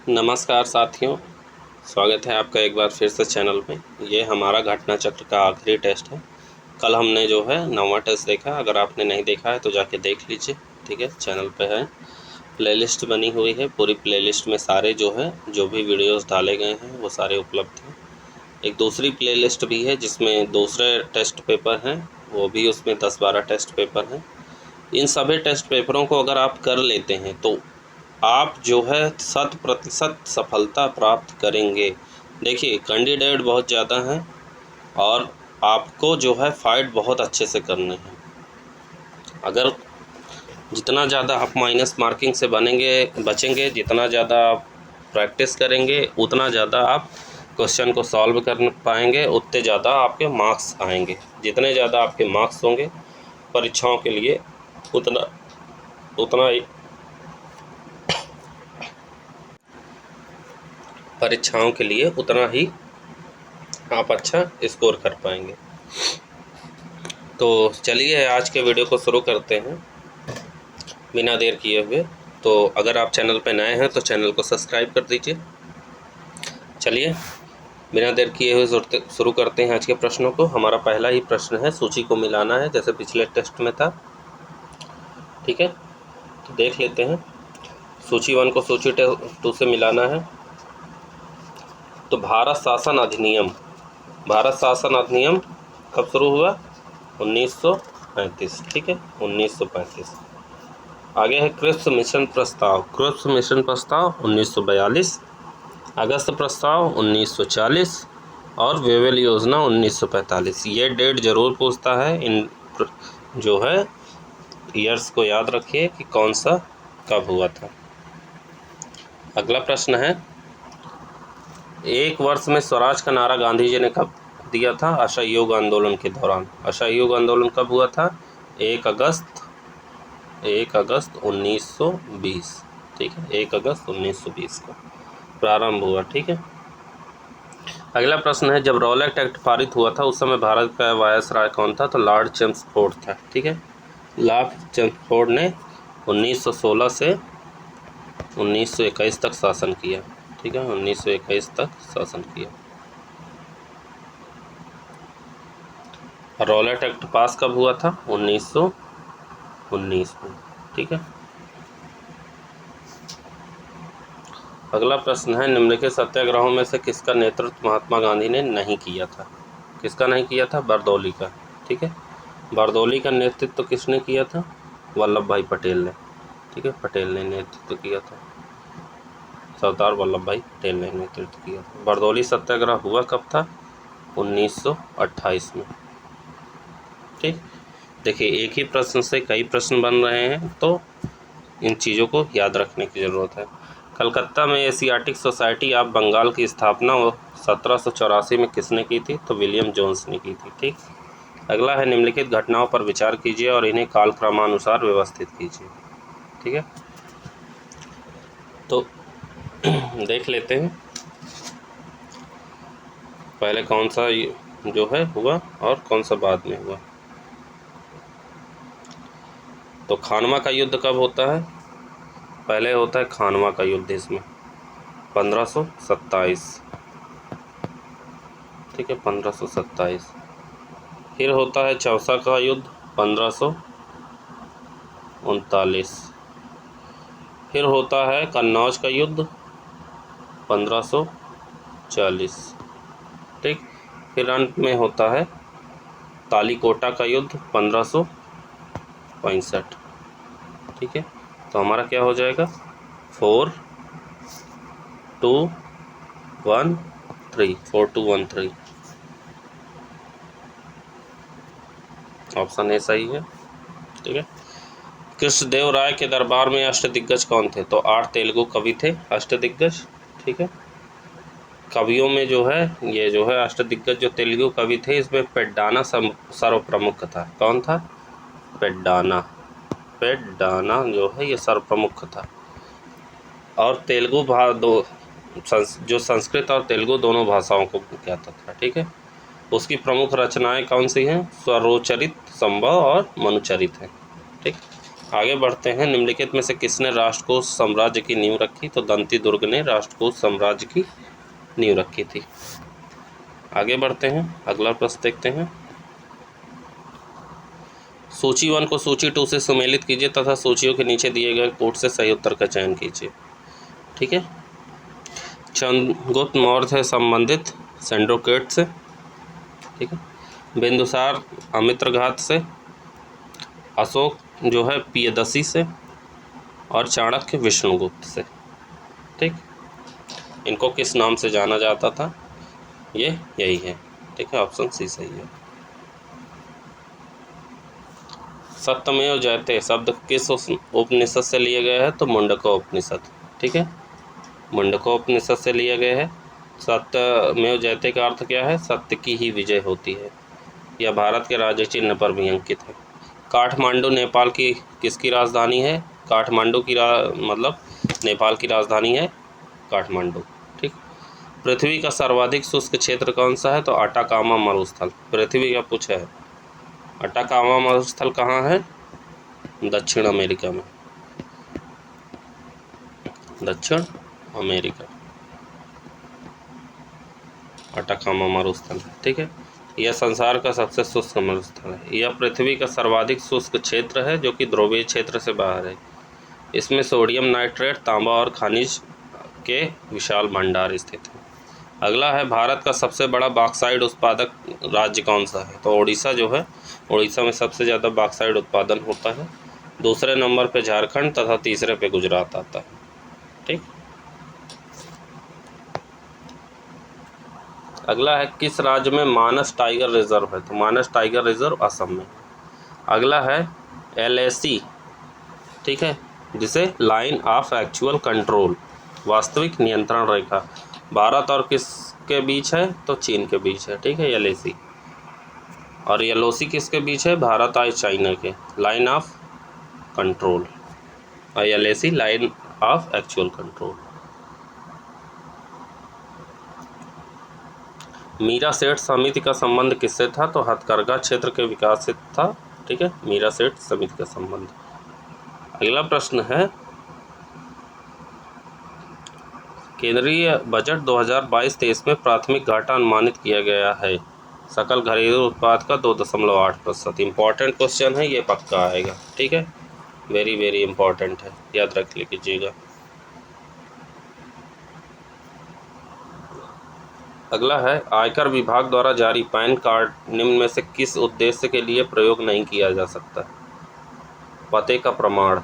नमस्कार साथियों, स्वागत है आपका एक बार फिर से चैनल में। ये हमारा घटना चक्र का आखिरी टेस्ट है। कल हमने जो है 9वां टेस्ट देखा। अगर आपने नहीं देखा है तो जाके देख लीजिए, ठीक है। चैनल पे है, प्लेलिस्ट बनी हुई है। पूरी प्लेलिस्ट में सारे जो भी वीडियोस डाले गए हैं वो सारे उपलब्ध हैं। एक दूसरी प्लेलिस्ट भी है जिसमें दूसरे टेस्ट पेपर हैं, वो भी उसमें 10-12 टेस्ट पेपर हैं। इन सभी टेस्ट पेपरों को अगर आप कर लेते हैं तो आप जो है 100% सफलता प्राप्त करेंगे। देखिए, कैंडिडेट बहुत ज़्यादा हैं और आपको जो है फाइट बहुत अच्छे से करनी है। अगर जितना ज़्यादा आप माइनस मार्किंग से बचेंगे, जितना ज़्यादा आप प्रैक्टिस करेंगे, उतना ज़्यादा आप क्वेश्चन को सॉल्व कर पाएंगे, उतने ज़्यादा आपके मार्क्स आएंगे। जितने ज़्यादा आपके मार्क्स होंगे परीक्षाओं के लिए, उतना ही परीक्षाओं के लिए उतना ही आप अच्छा स्कोर कर पाएंगे। तो चलिए आज के वीडियो को शुरू करते हैं बिना देर किए हुए। तो अगर आप चैनल पर नए हैं तो चैनल को सब्सक्राइब कर दीजिए। चलिए बिना देर किए हुए शुरू करते हैं आज के प्रश्नों को। हमारा पहला ही प्रश्न है, सूची को मिलाना है जैसे पिछले टेस्ट में था, ठीक है। तो देख लेते हैं, सूची 1 को सूची 2 से मिलाना है। तो भारत शासन अधिनियम कब शुरू हुआ? 1935, ठीक है, 1935। आगे है क्रिप्स मिशन प्रस्ताव 1942, अगस्त प्रस्ताव 1940 और वेवेल योजना 1945। ये डेट जरूर पूछता है, इन जो है ईयर्स को याद रखिए कि कौन सा कब हुआ था। अगला प्रश्न है, एक वर्ष में स्वराज का नारा गांधी जी ने कब दिया था? असहयोग आंदोलन के दौरान। असहयोग आंदोलन कब हुआ था? 1 अगस्त 1920, ठीक है, 1 अगस्त 1920 को प्रारंभ हुआ, ठीक है। अगला प्रश्न है, जब रॉलेट एक्ट पारित हुआ था उस समय भारत का वायसराय कौन था? तो लॉर्ड चेम्सफोर्ड था, ठीक है। लॉर्ड चेम्सफोर्ड ने 1916 से 1921 तक शासन किया, ठीक है, 1921 तक शासन किया। रॉलेट एक्ट पास कब हुआ था? 1919 में, ठीक है। अगला प्रश्न है, निम्नलिखित सत्याग्रहों में से किसका नेतृत्व महात्मा गांधी ने नहीं किया था? किसका नहीं किया था? बारदौली का, ठीक है। बारदौली का नेतृत्व किसने किया था? वल्लभ भाई पटेल ने, ठीक है, पटेल ने नेतृत्व किया था। सरदार वल्लभ भाई पटेल ने नेतृत्व किया था। बारदौली सत्याग्रह हुआ कब था? 1928 में, ठीक। देखिए, एक ही प्रश्न से कई प्रश्न बन रहे हैं तो इन चीज़ों को याद रखने की ज़रूरत है। कलकत्ता में एशियाटिक सोसाइटी ऑफ बंगाल की स्थापना 1784 में किसने की थी? तो विलियम जोन्स ने की थी, ठीक। अगला है, निम्नलिखित घटनाओं पर विचार कीजिए और इन्हें कालक्रमानुसार व्यवस्थित कीजिए, ठीक है। तो देख लेते हैं पहले कौन सा जो है हुआ और कौन सा बाद में हुआ। तो खानवा का युद्ध कब होता है? पहले होता है खानवा का युद्ध, इसमें 1527, ठीक है, 1527। फिर होता है चौसा का युद्ध 1539। फिर होता है कन्नौज का युद्ध 1540, ठीक। फिर अंत में होता है तालीकोटा का युद्ध 1565, ठीक है। तो हमारा क्या हो जाएगा? 4213 ऑप्शन ए सही है, ठीक है। कृष्णदेव राय के दरबार में अष्टदिग्गज कौन थे? तो 8 तेलुगु कवि थे अष्टदिग्गज, ठीक है। कवियों में जो है ये जो है अष्टदिग्गज जो तेलुगु कवि थे, इसमें पेड्डाना सर्वप्रमुख था। कौन था? पेड्डाना जो है ये सर्वप्रमुख था। और तेलुगु जो संस्कृत और तेलुगु दोनों भाषाओं को कहता था, ठीक है। उसकी प्रमुख रचनाएं कौन सी हैं? स्वरोचरित, संभव और मनुचरित हैं, ठीक। आगे बढ़ते हैं। निम्नलिखित में से किसने राष्ट्रकूट साम्राज्य की नींव रखी? तो दंती दुर्ग ने राष्ट्रकूट साम्राज्य की नींव रखी थी। आगे बढ़ते हैं, अगला प्रश्न देखते हैं। सूची 1 को सूची 2 से सम्मिलित कीजिए तथा सूचियों के नीचे दिए गए कोट से सही उत्तर का चयन कीजिए। ठीक है। चंद्रगुप्त मौर्य से संबंधित सेंड्रोकेट से, ठीक है। बिंदुसार अमित्रघात से, अशोक जो है पियदसी से, और चाणक्य विष्णुगुप्त से। ठीक, इनको किस नाम से जाना जाता था? ये यही है। ठीक है, ऑप्शन सी सही है। सत्यमेव जयते शब्द किस उपनिषद से लिए गए हैं? तो मुंडकोपनिषद। ठीक है, मुंडकोपनिषद से लिए गए हैं। सत्यमेव जयते का अर्थ क्या है? सत्य की ही विजय होती है। यह भारत के राज्य चिन्ह पर भी अंकित है। काठमांडू नेपाल की किसकी राजधानी है? काठमांडू की मतलब नेपाल की राजधानी है काठमांडू। ठीक। पृथ्वी का सर्वाधिक शुष्क क्षेत्र कौन सा है? तो अटाकामा मरुस्थल। पृथ्वी का पूछा है। अटाकामा मरुस्थल कहाँ है? दक्षिण अमेरिका में। दक्षिण अमेरिका, अटाकामा मरुस्थल। ठीक है, यह संसार का सबसे शुष्क मरुस्थल है। यह पृथ्वी का सर्वाधिक शुष्क क्षेत्र है जो कि ध्रुवीय क्षेत्र से बाहर है। इसमें सोडियम नाइट्रेट, तांबा और खनिज के विशाल भंडार स्थित हैं। अगला है, भारत का सबसे बड़ा बॉक्साइट उत्पादक राज्य कौन सा है? तो उड़ीसा जो है, उड़ीसा में सबसे ज़्यादा बॉक्साइट उत्पादन होता है। दूसरे नंबर पे झारखंड तथा तीसरे पे गुजरात आता है। ठीक। अगला है, किस राज्य में मानस टाइगर रिजर्व है? तो मानस टाइगर रिजर्व असम में। अगला है LAC, ठीक है, जिसे लाइन ऑफ एक्चुअल कंट्रोल, वास्तविक नियंत्रण रेखा, भारत और किसके बीच है? तो चीन के बीच है। ठीक है, LAC। और LOC किसके बीच है? भारत और चाइना के। लाइन ऑफ कंट्रोल, और LAC line of actual control. Mira Seth समिति का संबंध किससे था? तो हथकरघा क्षेत्र के विकास से था। ठीक है, मीरा सेठ समिति का संबंध। अगला प्रश्न है, केंद्रीय बजट 2022-23 में प्राथमिक घाटा अनुमानित किया गया है सकल घरेलू उत्पाद का 2.8%। इंपॉर्टेंट क्वेश्चन है, ये पक्का आएगा। ठीक है, वेरी वेरी इंपॉर्टेंट है, याद रख लीजिएगा। अगला है, आयकर विभाग द्वारा जारी पैन कार्ड निम्न में से किस उद्देश्य के लिए प्रयोग नहीं किया जा सकता? पते का प्रमाण।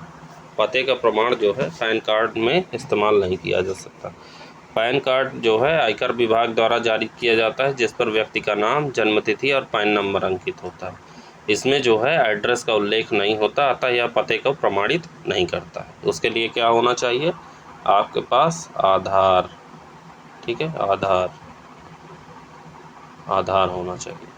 पते का प्रमाण जो है पैन कार्ड में इस्तेमाल नहीं किया जा सकता। पैन कार्ड जो है आयकर विभाग द्वारा जारी किया जाता है, जिस पर व्यक्ति का नाम, जन्मतिथि और पैन नंबर अंकित होता है। इसमें जो है एड्रेस का उल्लेख नहीं होता, अतः यह पते को प्रमाणित नहीं करता है। उसके लिए क्या होना चाहिए? आपके पास आधार। ठीक है, आधार होना चाहिए।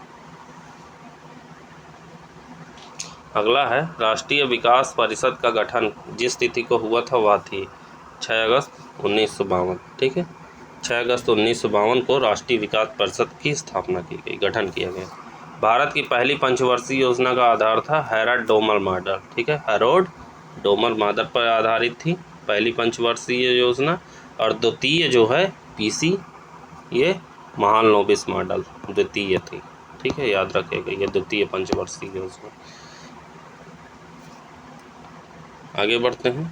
अगला है, राष्ट्रीय विकास परिषद का गठन जिस तिथि को हुआ था वह थी 6 अगस्त 1952। ठीक है, 6 अगस्त 1952 को राष्ट्रीय विकास परिषद की स्थापना की गई, गठन किया गया। भारत की पहली पंचवर्षीय योजना का आधार था हैरोल्ड डोमर मॉडल। ठीक है, हैरोल्ड डोमर मॉडल पर आधारित थी पहली पंचवर्षीय योजना। और द्वितीय जो है PC, ये महालनोबिस मॉडल द्वितीय थी। ठीक है, याद रखेगा, ये द्वितीय पंचवर्षीय योजना। आगे बढ़ते हैं।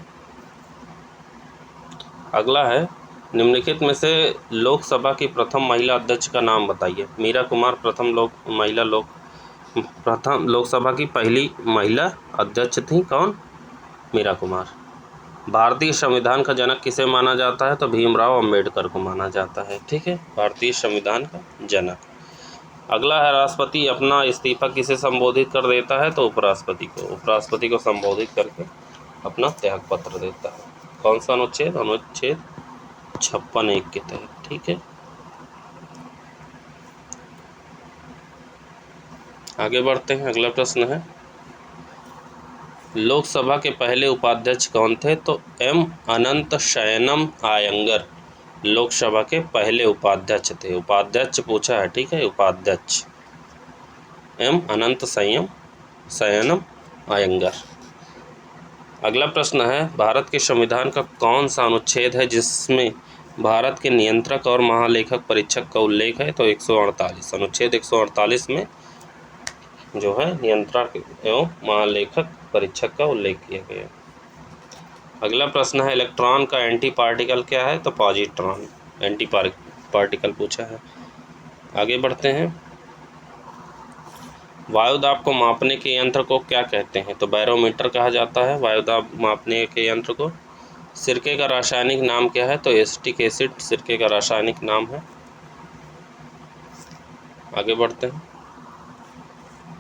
अगला है, निम्नलिखित में से लोकसभा की प्रथम महिला अध्यक्ष का नाम बताइए। मीरा कुमार प्रथम लोकसभा की पहली महिला अध्यक्ष थी। कौन? मीरा कुमार। भारतीय संविधान का जनक किसे माना जाता है? तो भीमराव अंबेडकर को माना जाता है। ठीक है, भारतीय संविधान का जनक। अगला है, राष्ट्रपति अपना इस्तीफा किसे संबोधित कर देता है? तो उपराष्ट्रपति को। उपराष्ट्रपति को संबोधित करके अपना त्याग पत्र देता है। कौन सा अनुच्छेद? अनुच्छेद 56(1) के तहत। ठीक है, आगे बढ़ते हैं। अगला प्रश्न है, लोकसभा के पहले उपाध्यक्ष कौन थे? तो M अनंत शयनम आयंगर लोकसभा के पहले उपाध्यक्ष थे। उपाध्यक्ष पूछा है। ठीक है, उपाध्यक्ष M अनंत शयनम आयंगर। अगला प्रश्न है, भारत के संविधान का कौन सा अनुच्छेद है जिसमें भारत के नियंत्रक और महालेखक परीक्षक का उल्लेख है? तो 148, अनुच्छेद 148 में जो है नियंत्रक एवं महालेखक परीक्षक का उल्लेख किया गया। अगला प्रश्न है, इलेक्ट्रॉन का एंटी पार्टिकल क्या है? तो पॉजिट्रॉन एंटी पार्टिकल पूछा है। आगे बढ़ते हैं, वायुदाब को मापने के यंत्र को क्या कहते हैं? तो बैरोमीटर कहा जाता है वायुदाब मापने के यंत्र को। सिरके का रासायनिक नाम क्या है? तो एसिटिक एसिड सिरके का रासायनिक नाम है। आगे बढ़ते हैं,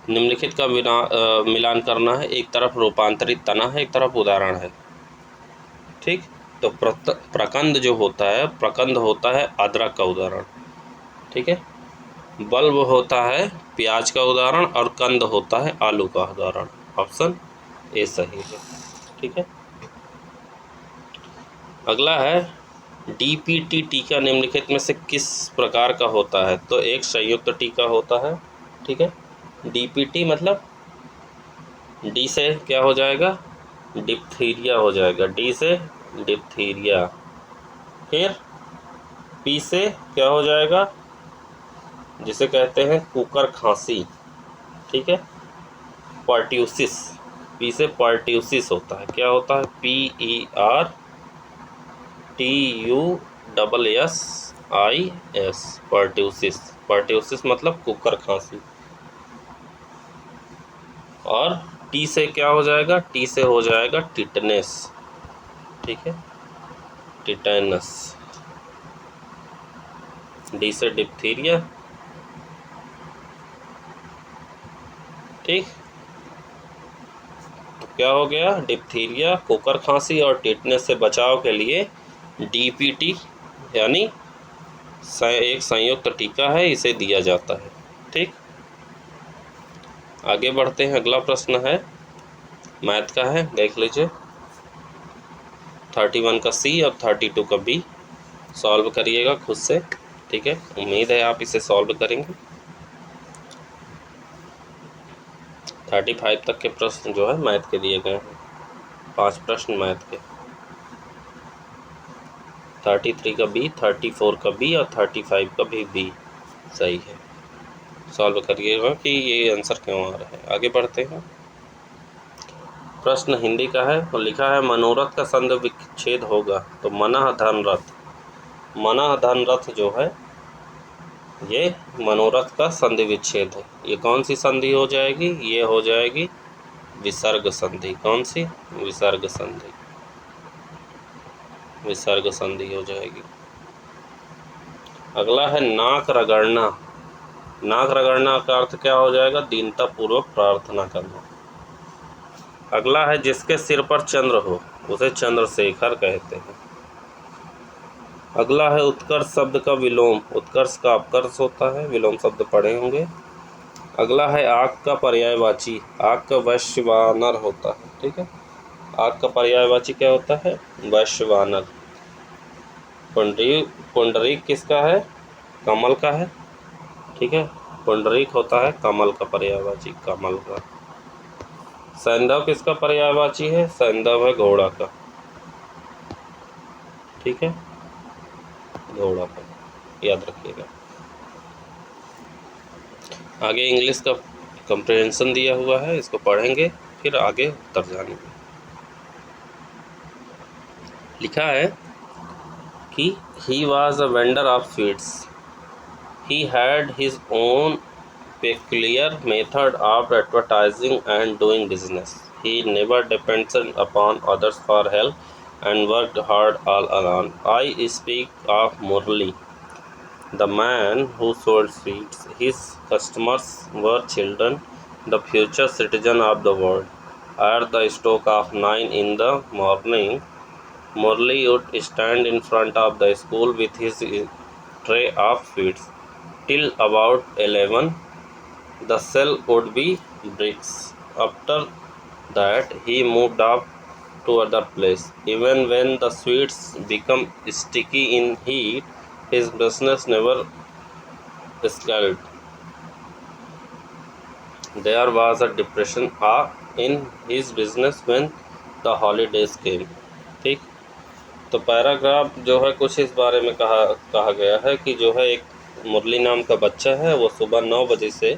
निम्नलिखित का मिलान करना है। एक तरफ रूपांतरित तना है, एक तरफ उदाहरण है। ठीक, तो प्रकंद जो होता है, प्रकंद होता है अदरक का उदाहरण। ठीक है, बल्ब होता है प्याज का उदाहरण और कंद होता है आलू का उदाहरण। ऑप्शन ए सही है। ठीक है, अगला है, डीपीटी टीका निम्नलिखित में से किस प्रकार का होता है? तो एक संयुक्त टीका होता है। ठीक है, डीपीटी मतलब डी से क्या हो जाएगा? डिप्थीरिया हो जाएगा, डी से डिप्थीरिया। फिर पी से क्या हो जाएगा? जिसे कहते हैं कुकर खांसी। ठीक है, पर्ट्यूसिस, पी से पर्ट्यूसिस होता है। क्या होता है? PERTUSSIS, pertussis. पर्ट्यूसिस मतलब कुकर खांसी। और टी से क्या हो जाएगा? टी से हो जाएगा टिटनेस। ठीक है, टिटेनस। डी से डिप्थीरिया। ठीक, तो क्या हो गया? डिप्थीरिया, कुकर खांसी और टिटनेस से बचाव के लिए डीपीटी यानी एक संयुक्त टीका है, इसे दिया जाता है। ठीक, आगे बढ़ते हैं। अगला प्रश्न है, मैथ का है, देख लीजिए। 31 का सी और 32 का बी सॉल्व करिएगा खुद से। ठीक है, उम्मीद है आप इसे सॉल्व करेंगे। 35 तक के प्रश्न जो है मैथ के दिए गए हैं, 5 प्रश्न मैथ के। 33 का बी, 34 का बी और 35 का भी बी सही है। सॉल्व करिएगा कि ये आंसर क्यों आ रहा है। आगे बढ़ते हैं, प्रश्न हिंदी का है और लिखा है, मनोरथ का संधि विच्छेद होगा। तो मनः धन रथ, मनः धन रथ जो है ये मनोरथ का संधि विच्छेद है। ये कौन सी संधि हो जाएगी? ये हो जाएगी विसर्ग संधि। कौन सी? विसर्ग संधि, विसर्ग संधि हो जाएगी। अगला है, नाक रगड़ना। नाक रगड़ना का अर्थ क्या हो जाएगा? दीनता पूर्वक प्रार्थना करना। अगला है, जिसके सिर पर चंद्र हो उसे चंद्रशेखर कहते हैं। अगला है, उत्कर्ष शब्द का विलोम। उत्कर्ष का अपकर्ष होता है, विलोम शब्द पढ़े होंगे। अगला है, आग का पर्यायवाची। आग का वैश्वानर होता है। ठीक है, आग का पर्यायवाची क्या होता है? वैश्वानर। पुंडरीक किसका है? कमल का है। ठीक है, पुंडरीक होता है कमल का पर्यायवाची, कमल का। सैंधव किसका पर्यायवाची है? सैंधव है घोड़ा का। ठीक है, घोड़ा का, याद रखिएगा। आगे इंग्लिश का कंप्रिहेंशन दिया हुआ है, इसको पढ़ेंगे फिर आगे उत्तर जानेंगे। लिखा है कि he was a vendor of sweets, he had his own peculiar method of advertising and doing business. He never depended upon others for help and worked hard all alone. I speak of Murli, the man who sold sweets. His customers were children, the future citizen of the world. At the stroke of 9 in the morning, Murli would stand in front of the school with his tray of sweets. Till about 11, the cell would be bricks. After that, he moved up to other place. Even when the sweets become sticky in heat, his business never scalded. There was a depression in his business when the holidays came. ठीक, तो paragraph जो है कुछ इस बारे में कहा गया है कि जो है एक मुरली नाम का बच्चा है, वो सुबह 9 बजे से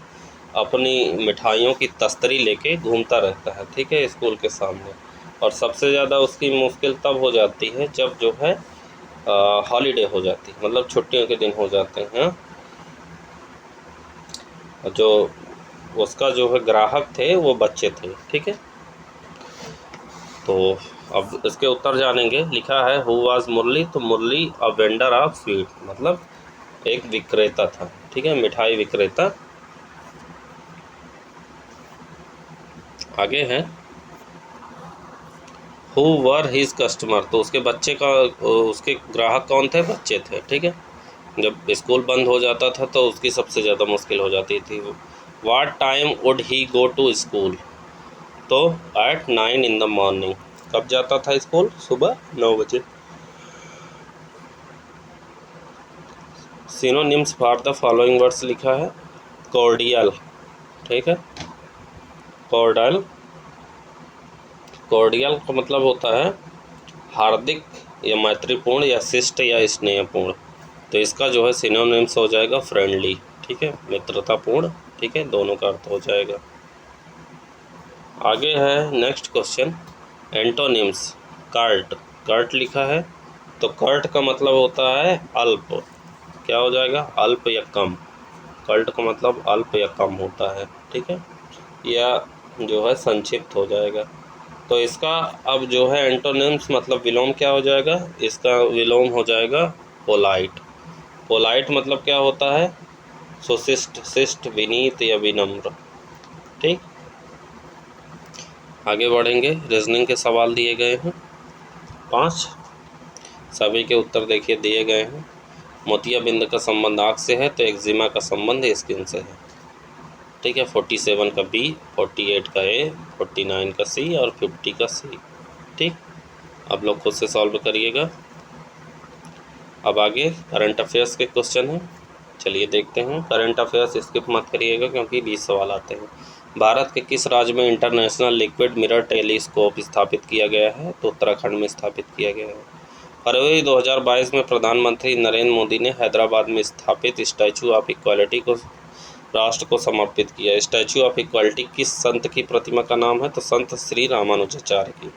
अपनी मिठाइयों की तस्तरी लेके घूमता रहता है, ठीक है, स्कूल के सामने। और सबसे ज़्यादा उसकी मुश्किल तब हो जाती है जब जो है हॉलीडे हो जाती है, मतलब छुट्टियों के दिन हो जाते हैं। जो उसका जो है ग्राहक थे वो बच्चे थे, ठीक है। तो अब इसके उत्तर जानेंगे। लिखा है हु वाज मुरली, तो मुरली अ वेंडर ऑफ स्वीट, मतलब एक विक्रेता था, ठीक है, मिठाई विक्रेता। आगे है हु वर हिज कस्टमर, तो उसके बच्चे का उसके ग्राहक कौन थे, बच्चे थे, ठीक है। जब स्कूल बंद हो जाता था तो उसकी सबसे ज़्यादा मुश्किल हो जाती थी। What time would he go to school, तो एट 9 इन द मॉर्निंग। कब जाता था स्कूल, सुबह 9 बजे। Synonyms for the following words लिखा है कॉर्डियल, ठीक है, कॉर्डियल। कॉर्डियल का मतलब होता है हार्दिक या मैत्रीपूर्ण या शिष्ट या स्नेहपूर्ण। तो इसका जो है सिनोनिम्स हो जाएगा फ्रेंडली, ठीक है, मित्रतापूर्ण, ठीक है, दोनों का अर्थ हो जाएगा। आगे है next question, antonyms. Curt, curt लिखा है, तो कर्ट का मतलब होता है अल्प, क्या हो जाएगा, अल्प या कम। कर्ट का मतलब अल्प या कम होता है, ठीक है, या जो है संक्षिप्त हो जाएगा। तो इसका अब जो है एंटोनिम्स मतलब विलोम क्या हो जाएगा, इसका विलोम हो जाएगा पोलाइट। पोलाइट मतलब क्या होता है, सुशिष्ट, शिष्ट, विनीत या विनम्र, ठीक। आगे बढ़ेंगे, रीजनिंग के सवाल दिए गए हैं 5, सभी के उत्तर देखिए दिए गए हैं। मोतियाबिंद का संबंध आँख से है, तो एक्जिमा का संबंध स्किन से है, ठीक है। 47 का बी, 48 का ए, 49 का सी और 50 का सी, ठीक। आप लोग खुद से सॉल्व करिएगा। अब आगे करंट अफेयर्स के क्वेश्चन हैं, चलिए देखते हैं। करंट अफेयर्स स्किप मत करिएगा क्योंकि 20 सवाल आते हैं। भारत के किस राज्य में इंटरनेशनल लिक्विड मिरर टेलीस्कोप स्थापित किया गया है, तो उत्तराखंड में स्थापित किया गया है। फरवरी 2022 में प्रधानमंत्री नरेंद्र मोदी ने हैदराबाद में स्थापित स्टैचू ऑफ इक्वालिटी को राष्ट्र को समर्पित किया। स्टैचू ऑफ इक्वालिटी किस संत की प्रतिमा का नाम है, तो संत श्री रामानुजाचार्य की।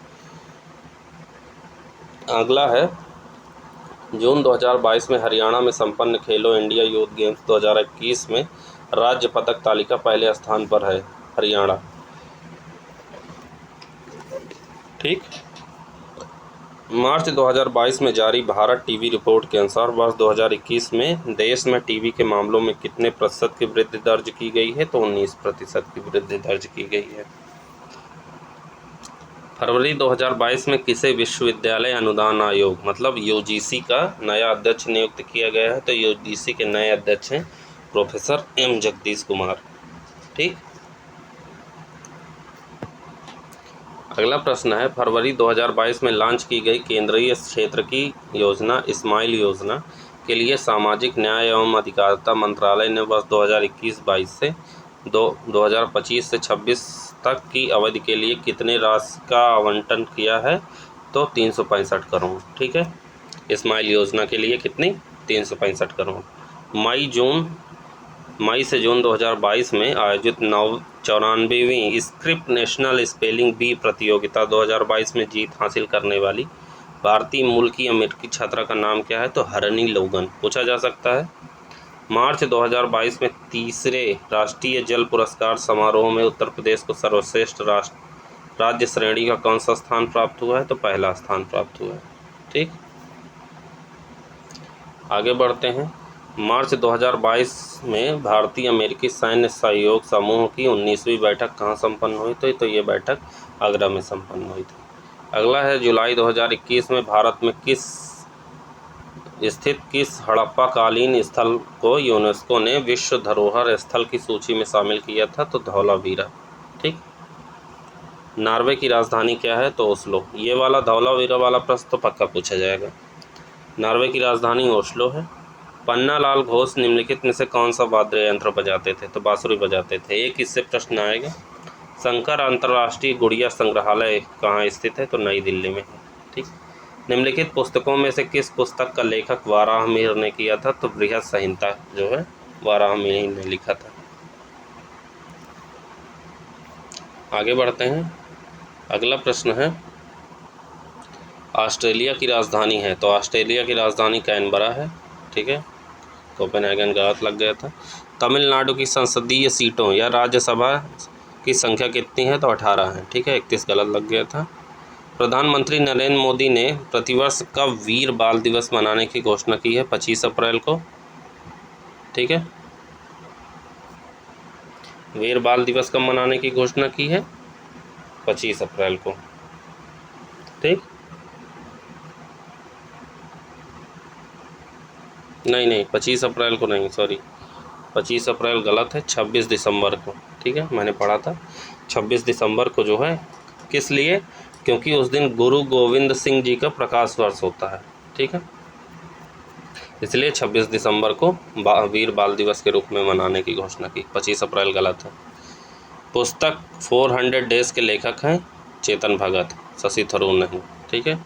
अगला है जून 2022 में हरियाणा में संपन्न खेलो इंडिया यूथ गेम्स 2021 में राज्य पदक तालिका पहले स्थान पर है हरियाणा, ठीक। मार्च 2022 में जारी भारत टीवी रिपोर्ट के अनुसार वर्ष 2021 में देश में टीवी के मामलों में कितने प्रतिशत की वृद्धि दर्ज की गई है, तो 19% की वृद्धि दर्ज की गई है। फरवरी 2022 में किसे विश्वविद्यालय अनुदान आयोग मतलब यूजीसी का नया अध्यक्ष नियुक्त किया गया है, तो यूजीसी के नए अध्यक्ष हैं प्रोफेसर एम जगदीश कुमार, ठीक। अगला प्रश्न है फरवरी 2022 में लॉन्च की गई केंद्रीय क्षेत्र की योजना स्माइल योजना के लिए सामाजिक न्याय एवं अधिकारिता मंत्रालय ने वर्ष 2021-22 से 2025 से 26 तक की अवधि के लिए कितने राशि का आवंटन किया है, तो 365 करोड़, ठीक है। स्माइल योजना के लिए कितनी, 365 करोड़। मई से जून 2022 में आयोजित 94वीं स्क्रिप्ट नेशनल स्पेलिंग बी प्रतियोगिता 2022 में जीत हासिल करने वाली भारतीय मूल की अमेरिकी छात्रा का नाम क्या है, तो हरणी लोगन पूछा जा सकता है। मार्च 2022 में तीसरे राष्ट्रीय जल पुरस्कार समारोह में उत्तर प्रदेश को सर्वश्रेष्ठ राज्य श्रेणी का कौन सा स्थान प्राप्त हुआ है, तो पहला स्थान प्राप्त हुआ है, ठीक। आगे बढ़ते हैं। मार्च 2022 में भारतीय अमेरिकी सैन्य सहयोग समूह की 19वीं बैठक कहाँ संपन्न हुई थी, तो ये बैठक आगरा में संपन्न हुई थी। अगला है जुलाई 2021 में भारत में स्थित किस हड़प्पा कालीन स्थल को यूनेस्को ने विश्व धरोहर स्थल की सूची में शामिल किया था, तो धौलावीरा, ठीक। नॉर्वे की राजधानी क्या है, तो ओस्लो। ये वाला धौलावीरा वाला प्रश्न तो पक्का पूछा जाएगा। नॉर्वे की राजधानी ओस्लो है। पन्नालाल घोष निम्नलिखित में से कौन सा वाद्य यंत्र बजाते थे, तो बांसुरी बजाते थे। एक इससे प्रश्न आएगा। शंकर अंतर्राष्ट्रीय गुड़िया संग्रहालय कहाँ स्थित है? तो नई दिल्ली में है। ठीक। निम्नलिखित पुस्तकों में से किस पुस्तक का लेखक वाराहमिहिर ने किया था? तो बृहद संहिता जो है वाराहमिहिर ने लिखा था। आगे बढ़ते हैं। अगला प्रश्न है, ऑस्ट्रेलिया की राजधानी है? तो ऑस्ट्रेलिया की राजधानी कैनबरा है। ठीक है, कोपेनहेगन गलत लग गया था। तमिलनाडु की संसदीय सीटों या राज्यसभा की संख्या कितनी है? तो 18 है। ठीक है, 31 गलत लग गया था। प्रधानमंत्री नरेंद्र मोदी ने प्रतिवर्ष कब वीर बाल दिवस मनाने की घोषणा की है? 25 अप्रैल को। ठीक है, वीर बाल दिवस कब मनाने की घोषणा की है? 25 अप्रैल को। ठीक, नहीं 25 अप्रैल को नहीं, सॉरी 25 अप्रैल गलत है, 26 दिसंबर को। ठीक है, मैंने पढ़ा था 26 दिसंबर को जो है, किस लिए? क्योंकि उस दिन गुरु गोविंद सिंह जी का प्रकाश वर्ष होता है। ठीक है, इसलिए 26 दिसंबर को वीर बाल दिवस के रूप में मनाने की घोषणा की। 25 अप्रैल गलत है। पुस्तक 400 डेज के लेखक हैं चेतन भगत, शशि थरूर नहीं। ठीक है,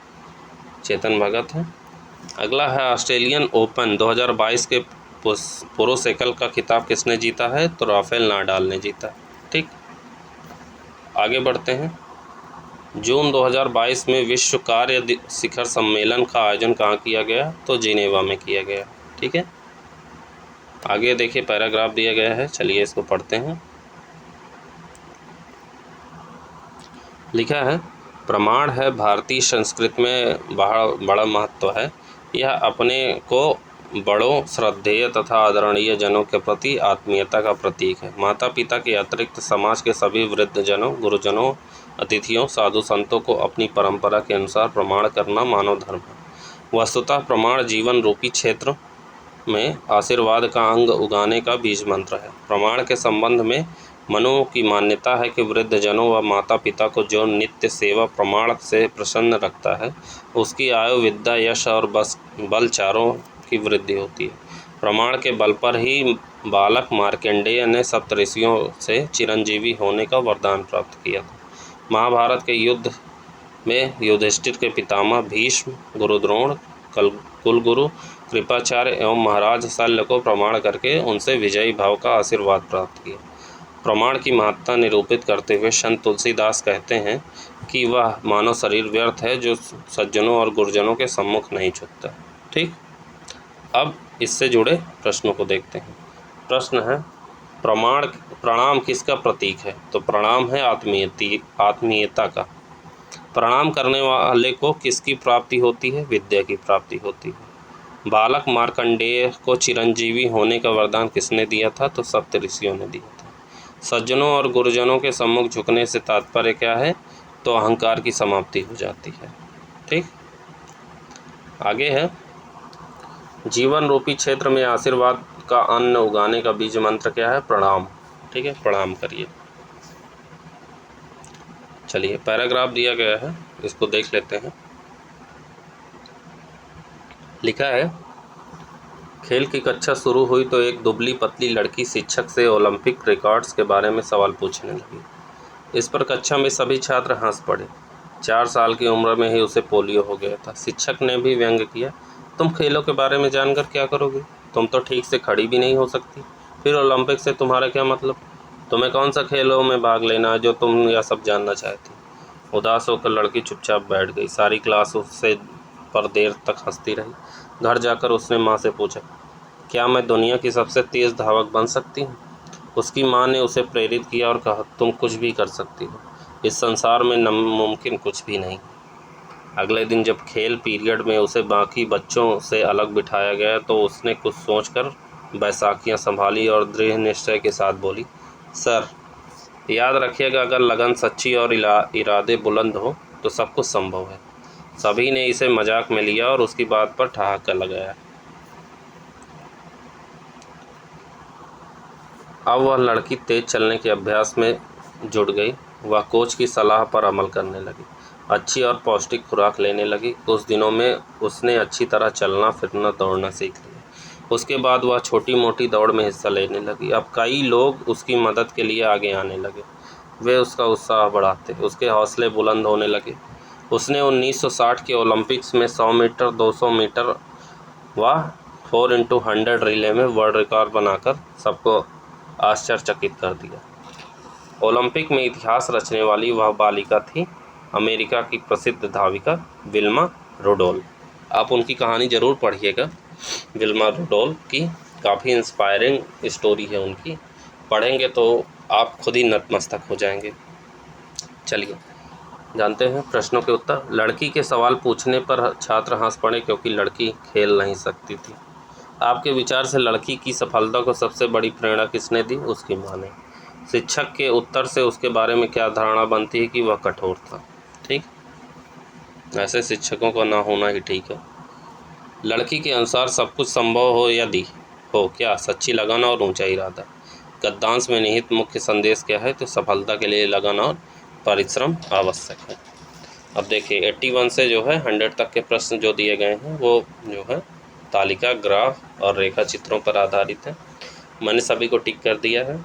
चेतन भगत है। अगला है, ऑस्ट्रेलियन ओपन 2022 के पुरुष एकल का खिताब किसने जीता है? तो राफेल नाडाल ने जीता। ठीक, आगे बढ़ते हैं। जून 2022 में विश्व कार्य शिखर सम्मेलन का आयोजन कहाँ किया गया? तो जिनेवा में किया गया। ठीक है, आगे देखिए पैराग्राफ दिया गया है, चलिए इसको पढ़ते हैं। लिखा है, प्रमाण है भारतीय संस्कृति में बड़ा महत्व है। यह अपने को बड़ों, श्रद्धेय तथा आदरणीय जनों के प्रति आत्मीयता का प्रतीक है। माता पिता के अतिरिक्त समाज के सभी वृद्ध जनों, गुरुजनों, अतिथियों, साधु संतों को अपनी परंपरा के अनुसार प्रमाण करना मानव धर्म है। वस्तुतः प्रमाण जीवन रूपी क्षेत्र में आशीर्वाद का अंग उगाने का बीज मंत्र है। प्रमाण के संबंध में मनु की मान्यता है कि वृद्ध जनों व माता पिता को जो नित्य सेवा प्रमाण से प्रसन्न रखता है, उसकी आयु, विद्या, यश और बल चारों की वृद्धि होती है। प्रमाण के बल पर ही बालक मार्कंडेय ने सप्तऋषियों से चिरंजीवी होने का वरदान प्राप्त किया था। महाभारत के युद्ध में युधिष्ठिर के पितामह भीष्म, गुरु द्रोण, कुलगुरु कृपाचार्य एवं महाराज शल्य को प्रमाण करके उनसे विजयी भाव का आशीर्वाद प्राप्त किया। प्रमाण की महत्ता निरूपित करते हुए संत तुलसीदास कहते हैं कि वह मानव शरीर व्यर्थ है जो सज्जनों और गुरुजनों के सम्मुख नहीं झुकता। ठीक, अब इससे जुड़े प्रश्नों को देखते हैं। प्रश्न है, प्रणाम किसका प्रतीक है? तो प्रणाम है आत्मीयता का। प्रणाम करने वाले को किसकी प्राप्ति होती है? विद्या की प्राप्ति होती है। बालक मार्कंडेय को चिरंजीवी होने का वरदान किसने दिया था? तो सप्तऋषियों ने दिया था। सज्जनों और गुरुजनों के सम्मुख झुकने से तात्पर्य क्या है? तो अहंकार की समाप्ति हो जाती है। ठीक, आगे है, जीवन रूपी क्षेत्र में आशीर्वाद का अन्न उगाने का बीज मंत्र क्या है? प्रणाम। ठीक है, प्रणाम करिए। चलिए पैराग्राफ दिया गया है, इसको देख लेते हैं। लिखा है, खेल की कक्षा शुरू हुई तो एक दुबली पतली लड़की शिक्षक से ओलंपिक रिकॉर्ड्स के बारे में सवाल पूछने लगी। इस पर कक्षा में सभी छात्र हंस पड़े। 4 साल की उम्र में ही उसे पोलियो हो गया था। शिक्षक ने भी व्यंग किया, तुम खेलों के बारे में जानकर क्या करोगे? तुम तो ठीक से खड़ी भी नहीं हो सकती, फिर ओलंपिक से तुम्हारा क्या मतलब? तुम्हें कौन सा खेलों में भाग लेना है जो तुम यह सब जानना चाहती? उदास होकर लड़की चुपचाप बैठ गई। सारी क्लास उससे पर देर तक हंसती रही। घर जाकर उसने माँ से पूछा, क्या मैं दुनिया की सबसे तेज़ धावक बन सकती हूँ? उसकी माँ ने उसे प्रेरित किया और कहा, तुम कुछ भी कर सकती हो, इस संसार में नामुमकिन कुछ भी नहीं। अगले दिन जब खेल पीरियड में उसे बाकी बच्चों से अलग बिठाया गया तो उसने कुछ सोचकर बैसाखियाँ संभाली और दृढ़ निश्चय के साथ बोली, सर याद रखिएगा, अगर लगन सच्ची और इरादे बुलंद हो तो सब कुछ संभव है। सभी ने इसे मजाक में लिया और उसकी बात पर ठहाका लगाया। अब वह लड़की तेज चलने के अभ्यास में जुट गई। वह कोच की सलाह पर अमल करने लगी, अच्छी और पौष्टिक खुराक लेने लगी। कुछ दिनों में उसने अच्छी तरह चलना फिरना दौड़ना सीख लिया। उसके बाद वह छोटी मोटी दौड़ में हिस्सा लेने लगी। अब कई लोग उसकी मदद के लिए आगे आने लगे। वे उसका उत्साह बढ़ाते, उसके हौसले बुलंद होने लगे। उसने 1960 के ओलंपिक्स में 100 मीटर, 200 मीटर व 4x100 रिले में वर्ल्ड रिकॉर्ड बनाकर सबको आश्चर्यचकित कर दिया। ओलंपिक में इतिहास रचने वाली वह बालिका थी अमेरिका की प्रसिद्ध धाविका विल्मा रुडोल्फ। आप उनकी कहानी ज़रूर पढ़िएगा, विल्मा रुडोल्फ की काफ़ी इंस्पायरिंग स्टोरी है उनकी, पढ़ेंगे तो आप खुद ही नतमस्तक हो जाएंगे। चलिए जानते हैं प्रश्नों के उत्तर। लड़की के सवाल पूछने पर छात्र हंस पड़े क्योंकि लड़की खेल नहीं सकती थी। आपके विचार से लड़की की सफलता को सबसे बड़ी प्रेरणा किसने दी? उसकी माँ ने। शिक्षक के उत्तर से उसके बारे में क्या धारणा बनती है कि वह कठोर था। ठीक, ऐसे शिक्षकों का ना होना ही ठीक है। लड़की के अनुसार सब कुछ संभव हो या दी हो क्या? सच्ची लगन और ऊंचा इरादा। गद्यांश में निहित मुख्य संदेश क्या है? तो सफलता के लिए लगन और परिश्रम आवश्यक है। अब देखिए 81 से जो है 100 तक के प्रश्न जो दिए गए हैं वो जो है तालिका, ग्राफ और रेखा चित्रों पर आधारित है। मैंने सभी को टिक कर दिया है।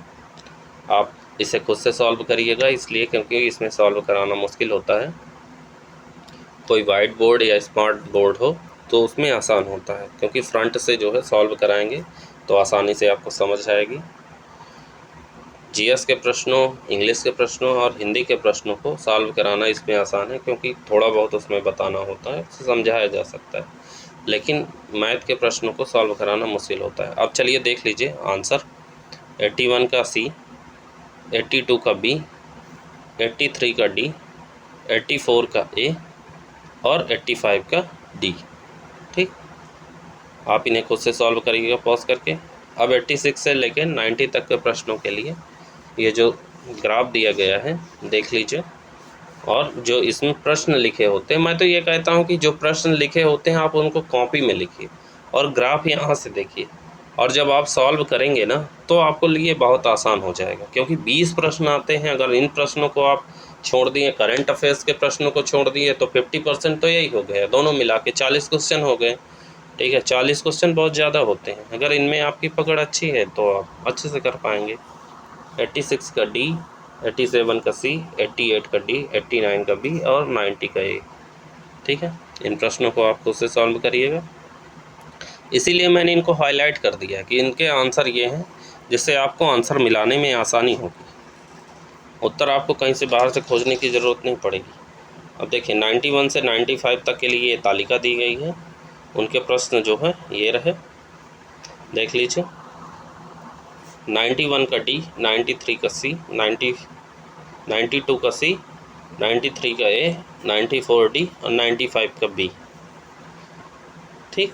आप इसे खुद से सॉल्व करिएगा, इसलिए क्योंकि इसमें सॉल्व कराना मुश्किल होता है। कोई वाइट बोर्ड या स्मार्ट बोर्ड हो तो उसमें आसान होता है, क्योंकि फ्रंट से जो है सॉल्व कराएंगे तो आसानी से आपको समझ आएगी। जीएस के प्रश्नों, इंग्लिश के प्रश्नों और हिंदी के प्रश्नों को सॉल्व कराना इसमें आसान है, क्योंकि थोड़ा बहुत उसमें बताना होता है, उसे समझाया जा सकता है। लेकिन मैथ के प्रश्नों को सॉल्व कराना मुश्किल होता है। अब चलिए देख लीजिए आंसर। 81 का सी, 82 का बी, 83 का डी, 84 का ए और 85 का डी। ठीक, आप इन्हें खुद से सॉल्व करिएगा पॉज करके। अब 86 से लेकर 90 तक के प्रश्नों के लिए ये जो ग्राफ दिया गया है देख लीजिए, और जो इसमें प्रश्न लिखे होते हैं, मैं तो ये कहता हूँ कि जो प्रश्न लिखे होते हैं आप उनको कॉपी में लिखिए और ग्राफ यहाँ से देखिए, और जब आप सॉल्व करेंगे ना तो आपको लिए बहुत आसान हो जाएगा, क्योंकि 20 प्रश्न आते हैं। अगर इन प्रश्नों को आप छोड़ दिए, करंट अफेयर्स के प्रश्नों को छोड़ दिए, तो 50% तो यही हो गया, दोनों मिला के 40 क्वेश्चन हो गए। ठीक है, 40 क्वेश्चन बहुत ज़्यादा होते हैं। अगर इनमें आपकी पकड़ अच्छी है तो आप अच्छे से कर पाएंगे। 86 का डी, 87 का सी, 88 का डी, 89 का बी और 90 का ए। ठीक है, इन प्रश्नों को आप खुद से सॉल्व करिएगा। इसीलिए मैंने इनको हाईलाइट कर दिया कि इनके आंसर ये हैं, जिससे आपको आंसर मिलाने में आसानी होगी। उत्तर आपको कहीं से बाहर से खोजने की ज़रूरत नहीं पड़ेगी। अब देखिए 91 से 95 तक के लिए ये तालिका दी गई है। उनके प्रश्न जो है ये रहे, देख लीजिए। 91 का डी, 93 का सी, 92 का सी, 93 का ए, 94 डी और 95 का बी। ठीक,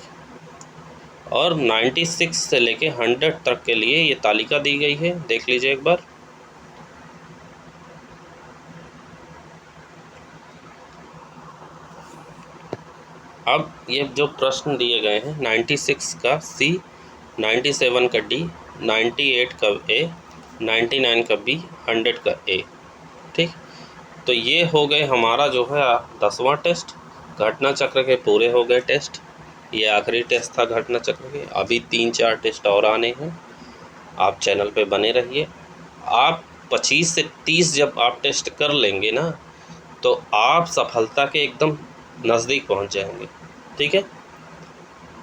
और 96 से लेके 100 तक के लिए ये तालिका दी गई है, देख लीजिए एक बार। अब ये जो प्रश्न दिए गए हैं 96 का सी, 97 का डी, 98 का ए, 99 का बी, 100 का ए। ठीक, तो ये हो गए हमारा जो है 10वां टेस्ट। घटना चक्र के पूरे हो गए टेस्ट, ये आखिरी टेस्ट था घटना चक्र के। अभी 3-4 टेस्ट और आने हैं, आप चैनल पे बने रहिए। आप 25 से 30 जब आप टेस्ट कर लेंगे ना तो आप सफलता के एकदम नज़दीक पहुंच जाएंगे। ठीक है,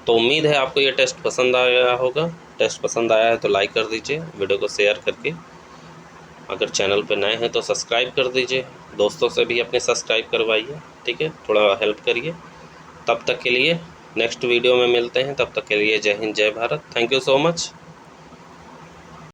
तो उम्मीद है आपको ये टेस्ट पसंद आया होगा। टेस्ट पसंद आया है तो लाइक कर दीजिए, वीडियो को शेयर करके। अगर चैनल पर नए हैं तो सब्सक्राइब कर दीजिए, दोस्तों से भी अपने सब्सक्राइब करवाइए। ठीक है, थोड़ा हेल्प करिए। तब तक के लिए नेक्स्ट वीडियो में मिलते हैं, तब तक के लिए जय हिंद, जय Bharat. Thank you so much.